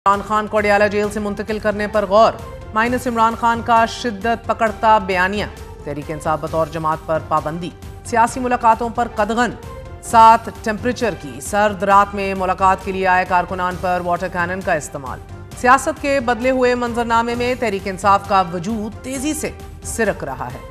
इमरान खान को अडयाला जेल से मुंतकिल करने पर गौर। माइनस इमरान खान का शिद्दत पकड़ता बयानिया। तहरीक इंसाफ बतौर जमात पर पाबंदी। सियासी मुलाकातों पर कदगन। 7 टेम्परेचर की सर्द रात में मुलाकात के लिए आए कारकुनान पर वाटर कैनन का इस्तेमाल। सियासत के बदले हुए मंजरनामे में तहरीक इंसाफ का वजूद तेजी से सिरक रहा है।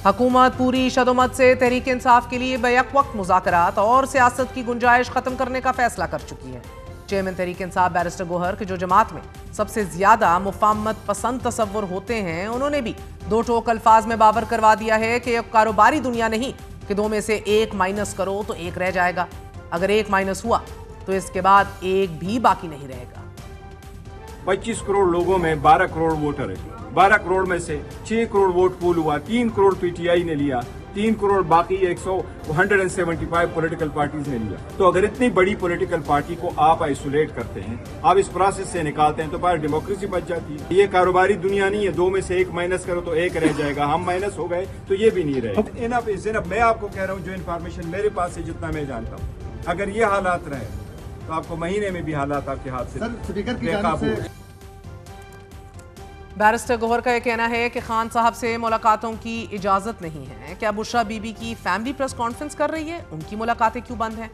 हुकूमत पूरी शदोमत से तहरीक इंसाफ के लिए बैक वक्त मुज़ाकरात और सियासत की गुंजाइश खत्म करने का फैसला कर चुकी है। चेयरमैन तहरीक इंसाफ बैरिस्टर गोहर के जो जमात में सबसे ज्यादा मुफाहमत पसंद तस्वुर होते हैं, उन्होंने भी दो टोक अल्फाज में बावर करवा दिया है कि यह कारोबारी दुनिया नहीं कि 2 में से 1 माइनस करो तो 1 रह जाएगा। अगर 1 माइनस हुआ तो इसके बाद 1 भी बाकी नहीं रहेगा। 25 करोड़ लोगों में 12 करोड़ वोटर है। 12 करोड़ में से 6 करोड़ वोट पूल हुआ, 3 करोड़ पीटीआई ने लिया, 3 करोड़ बाकी 175 पॉलिटिकल पार्टीज ने लिया। तो अगर इतनी बड़ी पॉलिटिकल पार्टी को आप आइसोलेट करते हैं, आप इस प्रोसेस से निकालते हैं, तो बाहर डेमोक्रेसी बच जाती है। ये कारोबारी दुनिया नहीं है 2 में से 1 माइनस करो तो 1 रह जाएगा। हम माइनस हो गए तो ये भी नहीं रहे। Enough is enough. मैं आपको कह रहा हूँ जो इन्फॉर्मेशन मेरे पास है, जितना मैं जानता हूँ, अगर ये हालात रहे तो आपको महीने में भी हालात आपके हाथ से बेकाबू। बैरिस्टर गोहर का यह कहना है कि खान साहब से मुलाकातों की इजाजत नहीं है। क्या बुशरा बीबी की फैमिली प्रेस कॉन्फ्रेंस कर रही है? उनकी मुलाकातें क्यों बंद हैं?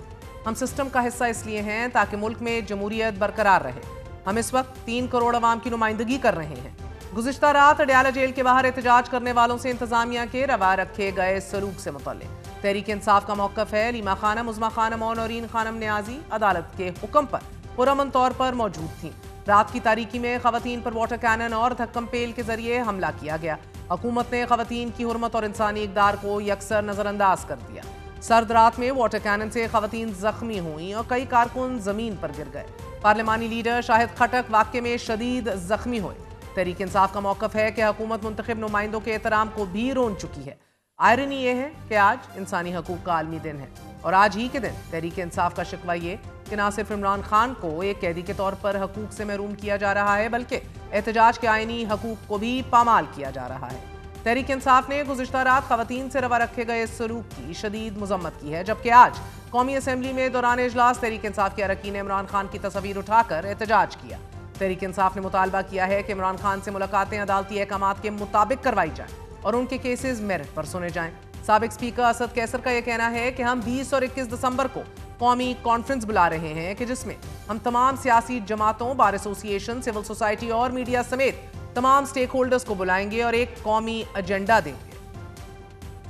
हम सिस्टम का हिस्सा इसलिए हैं ताकि मुल्क में जमहूरियत बरकरार रहे। हम इस वक्त 3 करोड़ अवाम की नुमाइंदगी कर रहे हैं। गुज़िश्ता रात अडयाला जेल के बाहर एहतजाज करने वालों से इंतजामिया के रवा रखे गए सलूक से मुतल्लिक तहरीक इंसाफ का मौक़िफ़ है। लीमा खानम, उज़मा खानम और नौरीन खानम न्याजी अदालत के हुक्म पर पुरअमन तौर पर मौजूद थीं। रात की तारीकी में खवातीन पर वाटर कैनन और धक्कम पेल के जरिए हमला किया गया। हुकूमत ने खवातीन की हुर्मत और इंसानी इक़दार को यकसर नजरअंदाज कर दिया। सर्द रात में वाटर कैनन से खवातीन जख्मी हुई और कई कारकुन जमीन पर गिर गए। पार्लिमानी लीडर शाहिद खटक वाक़े में शदीद जख्मी हुए। तहरीक इंसाफ का मौक़िफ़ है कि हुकूमत मुंतखब नुमाइंदों के एहतराम को भी रोन चुकी है। आयरनी ये है कि आज इंसानी हकूक़ का आलमी दिन है और आज ही के दिन तहरीक इंसाफ का शिकवा ये कि ना सिर्फ इमरान खान को एक कैदी के तौर पर हकूक से महरूम किया जा रहा है, बल्कि एहतजाज के आईनी हकूक को भी पामाल किया जा रहा है। तहरीक इंसाफ ने गुज़िश्ता रात खवातीन से रवा रखे गए सलूक की शदीद मजम्मत की है, जबकि आज कौमी असम्बली में दौरान इजलास तहरीक इंसाफ के अरकान ने इमरान खान की तस्वीर उठाकर एहतजाज किया। तहरीक इंसाफ ने मुतालबा किया है कि इमरान खान से मुलाकातें अदालती अहकामात के मुताबिक करवाई जाएं और उनके केसेस मेरिट पर सुने जाएं। साबिक स्पीकर असद कैसर का यह कहना है कि हम 20 और 21 दिसंबर को कौमी कॉन्फ्रेंस बुला रहे हैं कि जिसमें हम तमाम सियासी जमातों, बार एसोसिएशन, सिविल सोसाइटी और मीडिया समेत तमाम स्टेक होल्डर्स को बुलाएंगे और एक कौमी एजेंडा देंगे।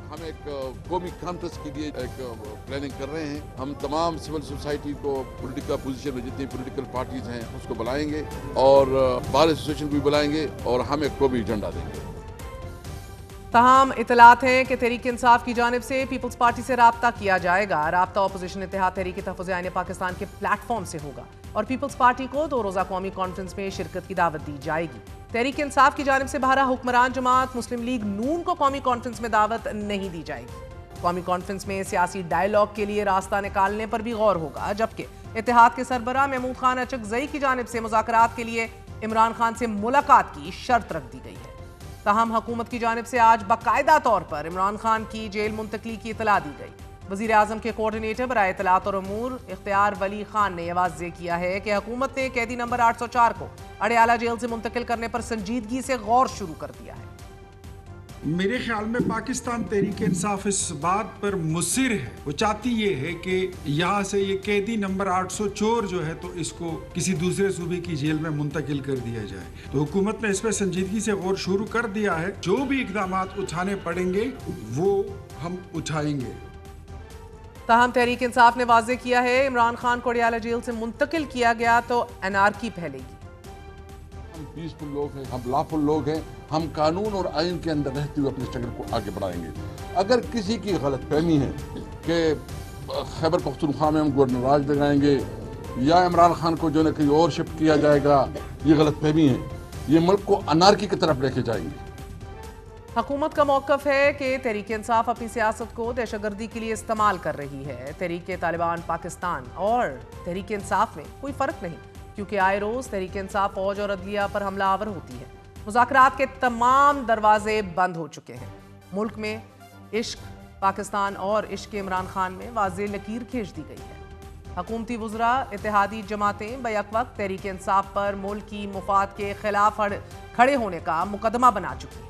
हम एक कौमी कॉन्फ्रेंस के लिए एक प्लानिंग कर रहे हैं। हम तमाम सिविल सोसाइटी को, पॉलिटिकल पोजीशन में जितनी पॉलिटिकल पार्टीज हैं उसको बुलाएंगे और बार एसोसिएशन को भी बुलाएंगे और हम एक कौमी एजेंडा देंगे। तमाम इतलात हैं कि तहरीक इंसाफ की जानिब से पीपल्स पार्टी से राब्ता किया जाएगा। राब्ता अपोजिशन इत्तेहाद तहरीक तहफ़्फ़ुज़ आईन पाकिस्तान के प्लेटफॉर्म से होगा और पीपल्स पार्टी को 2 रोज़ा कौमी कॉन्फ्रेंस में शिरकत की दावत दी जाएगी। तहरीक इंसाफ की जानिब से बहरा हुक्मरान जमात मुस्लिम लीग नून को कौमी कॉन्फ्रेंस में दावत नहीं दी जाएगी। कौमी कॉन्फ्रेंस में सियासी डायलॉग के लिए रास्ता निकालने पर भी गौर होगा, जबकि इत्तेहाद के सरबराह महमूद खान अचकज़ई की जानिब से मुज़ाकरात के लिए इमरान खान से मुलाकात की शर्त रख दी गई है। ताहम हुकूमत की जानिब से आज बाकायदा तौर पर इमरान खान की जेल मुंतकली की इतला दी गई। वज़ीर आज़म के कोऑर्डिनेटर बराए इत्तलात और उमूर इख्तियार वली खान ने यह वाज़ेह किया है कि हुकूमत ने कैदी नंबर 804 को अडयाला जेल से मुंतकिल करने पर संजीदगी से गौर शुरू कर दिया है। मेरे ख्याल में पाकिस्तान तहरीक इंसाफ इस बात पर मुसिर है, वो चाहती ये है कि यहाँ से ये कैदी नंबर 804 जो है तो इसको किसी दूसरे सूबे की जेल में मुंतकिल कर दिया जाए। तो हुकूमत ने इस पर संजीदगी से गौर शुरू कर दिया है। जो भी इकदाम उठाने पड़ेंगे वो हम उठाएंगे। ताहम तहरीक इंसाफ ने वाज़ेह किया है इमरान खान को अडयाला जेल से मुंतकिल किया गया तो एनार्की फैलेगी। हम पीसफुल लोग हैं, हम लॉफुल लोग हैं, हम कानून और आइन के अंदर रहते हुए अपने स्ट्रगल को आगे बढ़ाएंगे। अगर किसी की गलतफहमी है कि खैबर पख्तूनख्वा में हम गवर्नर राज लगाएंगे या इमरान खान को जो है कहीं और शिफ्ट किया जाएगा, ये गलतफहमी है, ये मुल्क को अनारकी की तरफ लेके जाएंगे। हुकूमत का मौक़िफ़ है कि तहरीक इंसाफ अपनी सियासत को दहशतगर्दी के लिए इस्तेमाल कर रही है। तहरीक तालिबान पाकिस्तान और तहरीक इंसाफ में कोई फ़र्क नहीं, क्योंकि आए रोज़ तहरीक इंसाफ फौज और अदलिया पर हमला आवर होती है। मुज़ाकरात के तमाम दरवाजे बंद हो चुके हैं। मुल्क में इश्क पाकिस्तान और इश्क इमरान खान में वाज़ेह लकीर खींच दी गई है। हुकूमती वुज़रा इत्तेहादी जमातें बैक वक्त तहरीक इंसाफ पर मुल्क की मुफाद के खिलाफ खड़े होने का मुकदमा बना चुकी है।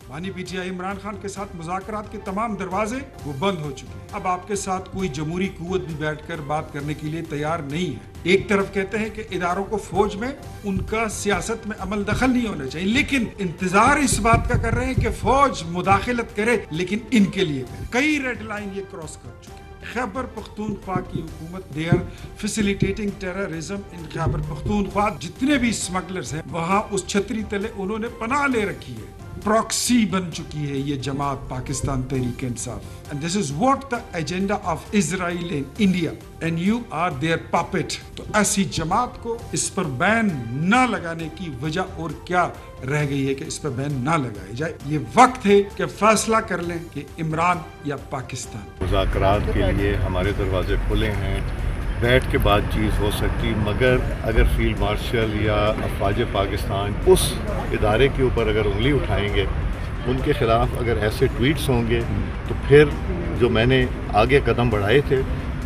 बानी पीटीआई इमरान खान के साथ मुज़ाकरात के तमाम दरवाजे वो बंद हो चुके हैं। अब आपके साथ कोई जमहूरी कुव्वत भी बैठकर बात करने के लिए तैयार नहीं है। एक तरफ कहते हैं कि इदारों को फौज में उनका सियासत में अमल दखल नहीं होना चाहिए, लेकिन इंतजार इस बात का कर रहे हैं कि फौज मुदाखलत करे, लेकिन इनके लिए करे। कई रेड लाइन ये क्रॉस कर चुके हैं। खैबर पख्तूनख्वा की हुकूमत they are facilitating terrorism in Khyber Pakhtunkhwa. जितने भी स्मगलर्स हैं वहां उस छतरी तले उन्होंने पनाह ले रखी है। प्रॉक्सी बन चुकी है ये जमात Pakistan Tehreek Insaf. And this is what the agenda of Israel in India and you are their puppet. तो ऐसी जमात को इस पर बैन ना लगाने की वजह और क्या रह गई है कि इस पर बैन ना लगाया जाए। ये वक्त है कि फैसला कर लें कि इमरान या पाकिस्तान। मुज़ाकरात के लिए हमारे दरवाजे खुले हैं, बैठ के बातचीत हो सकती, मगर अगर फील्ड मार्शल या अफवाज पाकिस्तान उस इदारे के ऊपर अगर उंगली उठाएंगे, उनके ख़िलाफ़ अगर ऐसे ट्वीट्स होंगे, तो फिर जो मैंने आगे कदम बढ़ाए थे,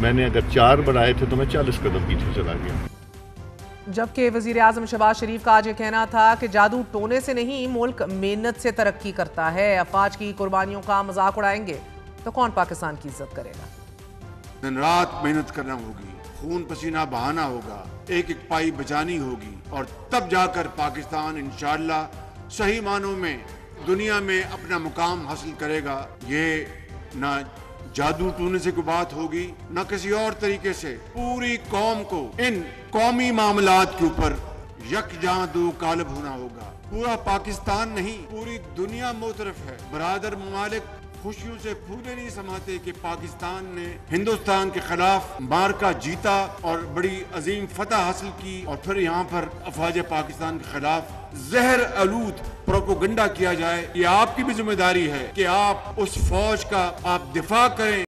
मैंने अगर 4 बढ़ाए थे तो मैं 40 कदम पीछे चला गया। जबकि वज़ीर आज़म शहबाज शरीफ का आज ये कहना था कि जादू टोने से नहीं, मुल्क मेहनत से तरक्की करता है। अफवाज की कुर्बानियों का मजाक उड़ाएंगे तो कौन पाकिस्तान की इज्जत करेगा। दिन रात मेहनत करना होगी, खून पसीना बहाना होगा, एक एक पाई बचानी होगी, और तब जाकर पाकिस्तान इंशाअल्लाह सही मानों में दुनिया में अपना मुकाम हासिल करेगा। ये ना जादू टूने से कोई बात होगी, ना किसी और तरीके से। पूरी कौम को इन कौमी मामलात के ऊपर यकजां दो कालब होना होगा। पूरा पाकिस्तान नहीं, पूरी दुनिया मोतरफ है। बरादर ममालिक खुशियों से फूले नहीं समाते कि पाकिस्तान ने हिंदुस्तान के खिलाफ मार्का जीता और बड़ी अजीम फतह हासिल की, और फिर यहाँ पर अफवाज पाकिस्तान के खिलाफ जहर आलूद प्रोपोगंडा किया जाए। ये आपकी भी जिम्मेदारी है कि आप उस फौज का आप दिफा करें।